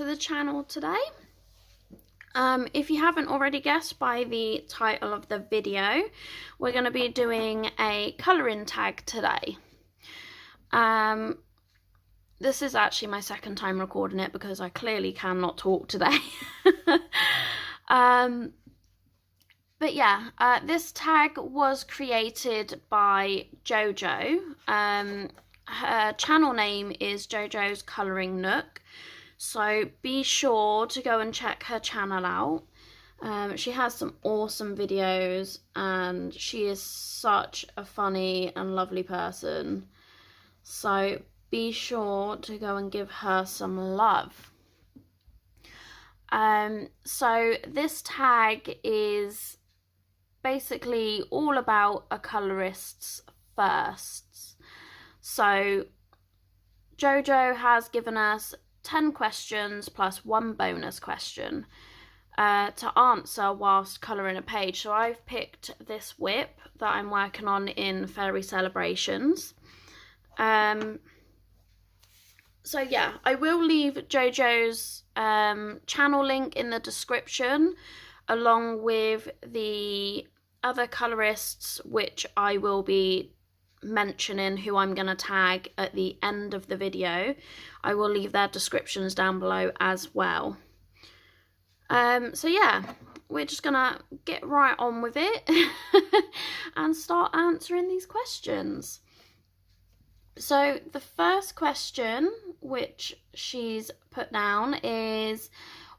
to the channel today. If you haven't already guessed by the title of the video, we're going to be doing a colouring tag today. This is actually my second time recording it because I clearly cannot talk today. But yeah, this tag was created by Jojo. Her channel name is Jojo's Colouring Nook, so be sure to go and check her channel out. She has some awesome videos and she is such a funny and lovely person, so be sure to go and give her some love. So this tag is basically all about a colourist's firsts. So Jojo has given us 10 questions plus one bonus question to answer whilst colouring a page. So I've picked this whip that I'm working on in Fairy Celebrations. So yeah, I will leave Jojo's channel link in the description, along with the other colourists which I will be mentioning who I'm going to tag at the end of the video. I will leave their descriptions down below as well. So yeah, we're just gonna get right on with it and start answering these questions. So the first question which she's put down is,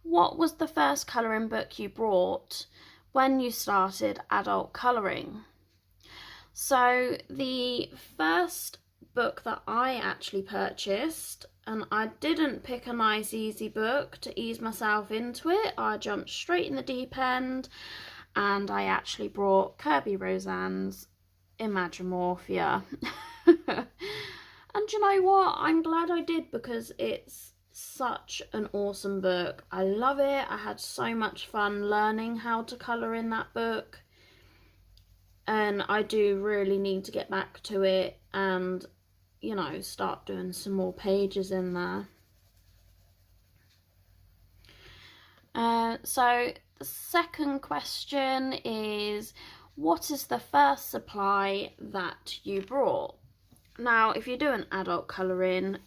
what was the first colouring book you bought when you started adult colouring? So the first book that I actually purchased, and I didn't pick a nice easy book to ease myself into it, I jumped straight in the deep end and I actually brought Kirby Roseanne's Imagimorphia. And you know what, I'm glad I did, because it's such an awesome book. I love it. I had so much fun learning how to colour in that book, and I do really need to get back to it and, you know, start doing some more pages in there. So the second question is, what is the first supply that you brought? Now, if you're doing adult colouring,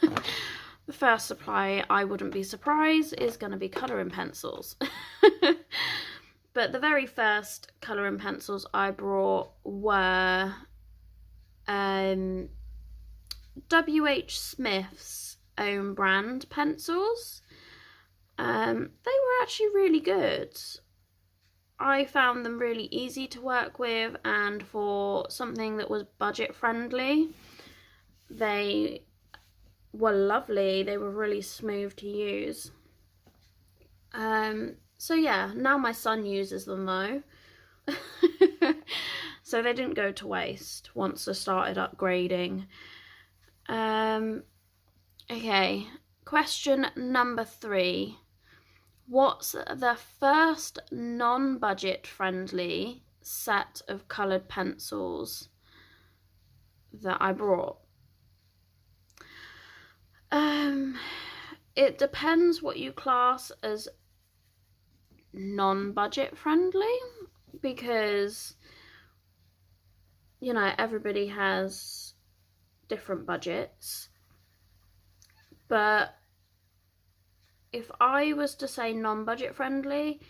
the first supply, I wouldn't be surprised, is going to be colouring pencils. But the very first colouring pencils I brought were W.H. Smith's own brand pencils. They were actually really good. I found them really easy to work with, and for something that was budget friendly, they were lovely. They were really smooth to use. So yeah, now my son uses them though. So they didn't go to waste once I started upgrading. Okay, question number 3. What's the first non-budget friendly set of coloured pencils that I brought? It depends what you class as non-budget friendly, because, you know, everybody has different budgets. But if I was to say non-budget friendly,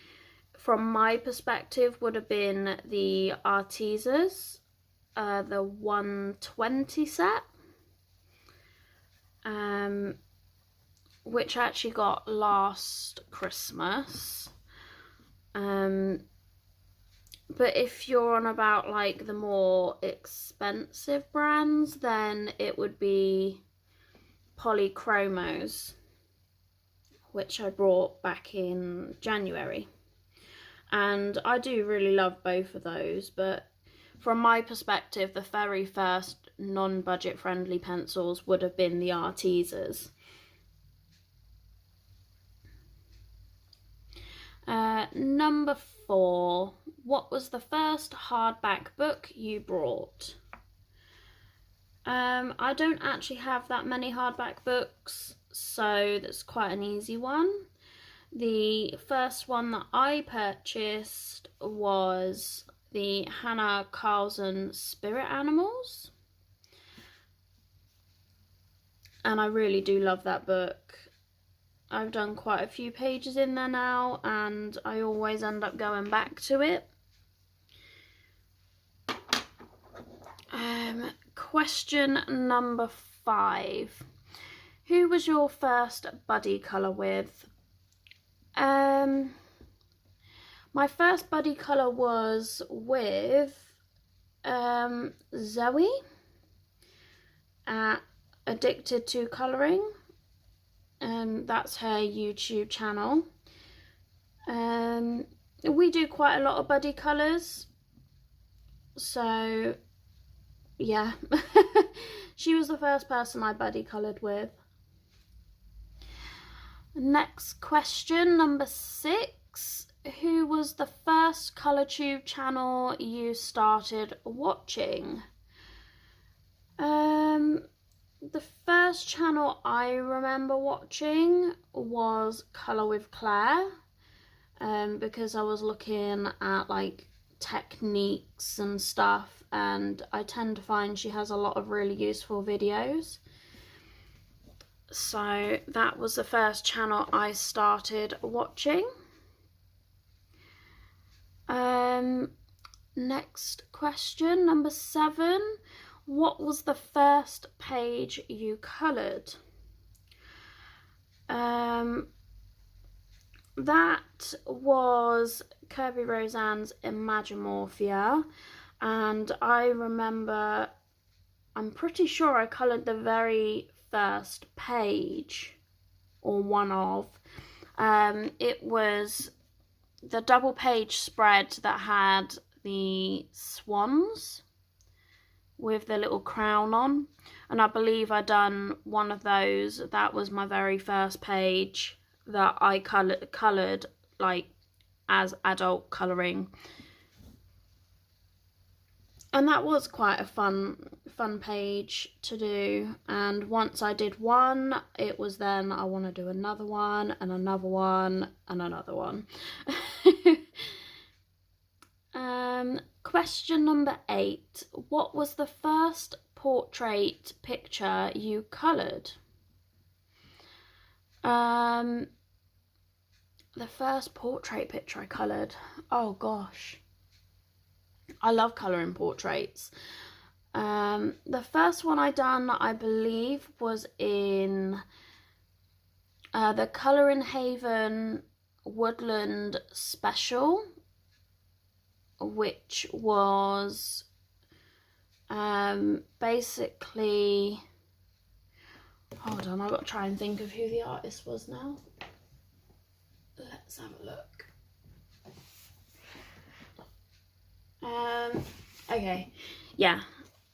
from my perspective, would have been the Artisas, the 120 set, which I actually got last Christmas. But if you're on about like the more expensive brands, then it would be Polychromos, which I brought back in January. And I do really love both of those, but from my perspective, the very first non-budget friendly pencils would have been the Artisas. Number 4, what was the first hardback book you brought? I don't actually have that many hardback books, so that's quite an easy one. The first one that I purchased was the Hannah Carlson Spirit Animals. And I really do love that book. I've done quite a few pages in there now, and I always end up going back to it. Question number 5. Who was your first buddy colour with? My first buddy colour was with Zoe at Addicted to Colouring. That's her YouTube channel. We do quite a lot of buddy colours, so yeah. She was the first person I buddy coloured with. Next question, number 6. Who was the first colourtube channel you started watching? The first channel I remember watching was Colour with Claire, because I was looking at like techniques and stuff, and I tend to find she has a lot of really useful videos. So that was the first channel I started watching. Next question, number 7. What was the first page you coloured? That was Kirby Roseanne's Imagimorphia, and I remember, I'm pretty sure I coloured the very first page, or one of. It was the double page spread that had the swans with the little crown on, and I believe I done one of those. That was my very first page that I coloured like as adult colouring, and that was quite a fun page to do. And once I did one, it was then I want to do another one and another one and another one. Question number 8. What was the first portrait picture you coloured? The first portrait picture I coloured, oh gosh, I love colouring portraits. The first one I done, I believe, was in the Colouring Haven Woodland Special, which was basically, hold on, I've got to try and think of who the artist was now. Let's have a look. Okay, yeah,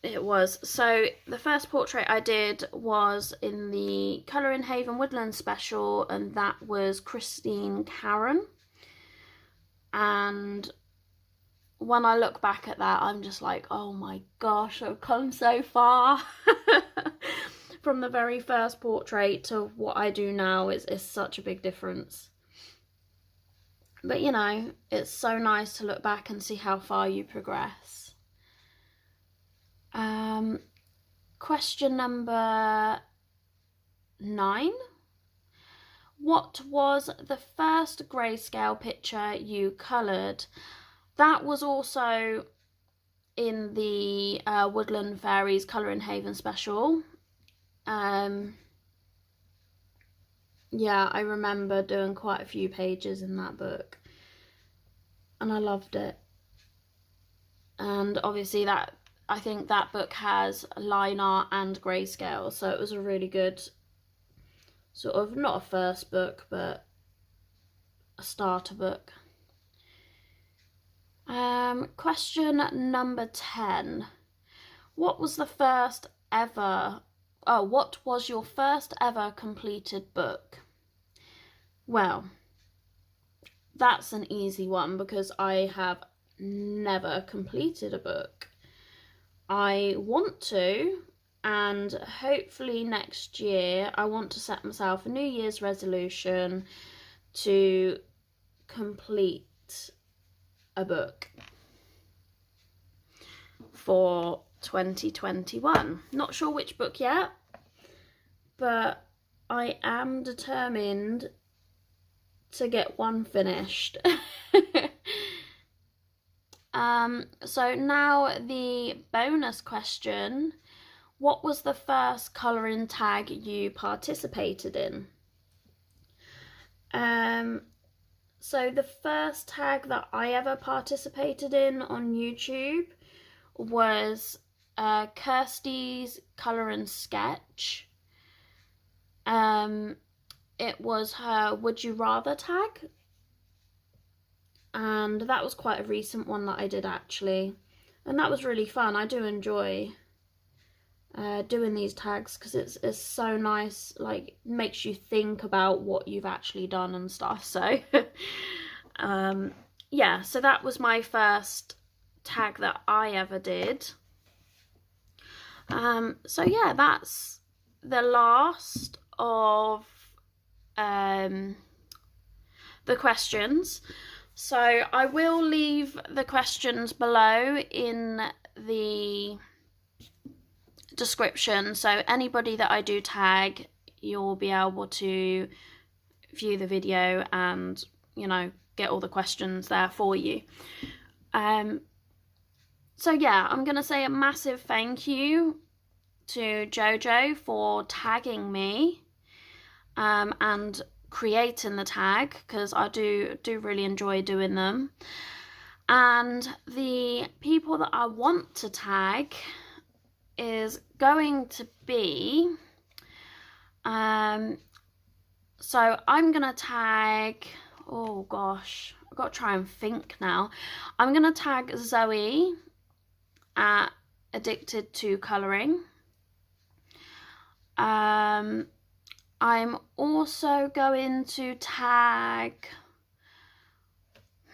it was. So the first portrait I did was in the Colouring Haven Woodland Special, and that was Christine Karen. And when I look back at that, I'm just like, oh my gosh, I've come so far. From the very first portrait to what I do now is such a big difference. But you know, it's so nice to look back and see how far you progress. Question number 9. What was the first grayscale picture you coloured? That was also in the Woodland Fairies Colouring Haven Special. Yeah, I remember doing quite a few pages in that book, and I loved it. And obviously that, I think that book has line art and grayscale, so it was a really good sort of, not a first book, but a starter book. Question number 10. What was your first ever completed book? Well, that's an easy one because I have never completed a book. I want to, and hopefully next year I want to set myself a New Year's resolution to complete a book for 2021. Not sure which book yet, but I am determined to get one finished. So now the bonus question: what was the first colouring tag you participated in? So the first tag that I ever participated in on YouTube was Kirsty's Colour and Sketch. It was her Would You Rather tag, and that was quite a recent one that I did actually, and that was really fun. I do enjoy doing these tags because it's so nice, like makes you think about what you've actually done and stuff. So yeah, so that was my first tag that I ever did. So yeah, that's the last of the questions. So I will leave the questions below in the description, so anybody that I do tag, you'll be able to view the video and, you know, get all the questions there for you. So yeah, I'm gonna say a massive thank you to Jojo for tagging me and creating the tag, because I do really enjoy doing them. And the people that I want to tag is going to be so I'm gonna tag, oh gosh, I've got to try and think now. I'm gonna tag Zoe at Addicted to Colouring. I'm also going to tag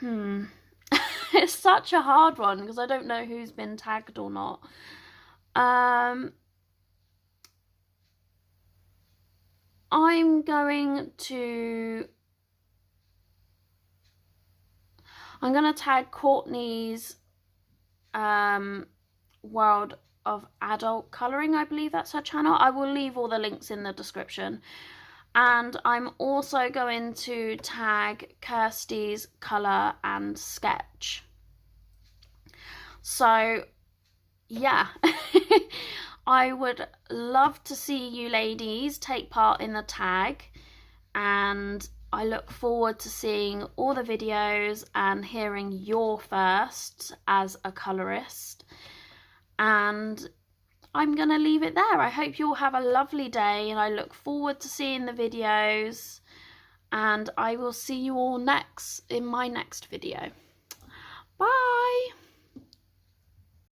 it's such a hard one because I don't know who's been tagged or not. I'm going to tag Courtney's World of Adult Colouring, I believe that's her channel. I will leave all the links in the description. And I'm also going to tag Kirsty's Colour and Sketch. So yeah, I would love to see you ladies take part in the tag, and I look forward to seeing all the videos and hearing your firsts as a colourist. And I'm gonna leave it there. I hope you all have a lovely day, and I look forward to seeing the videos, and I will see you all in my next video. Bye.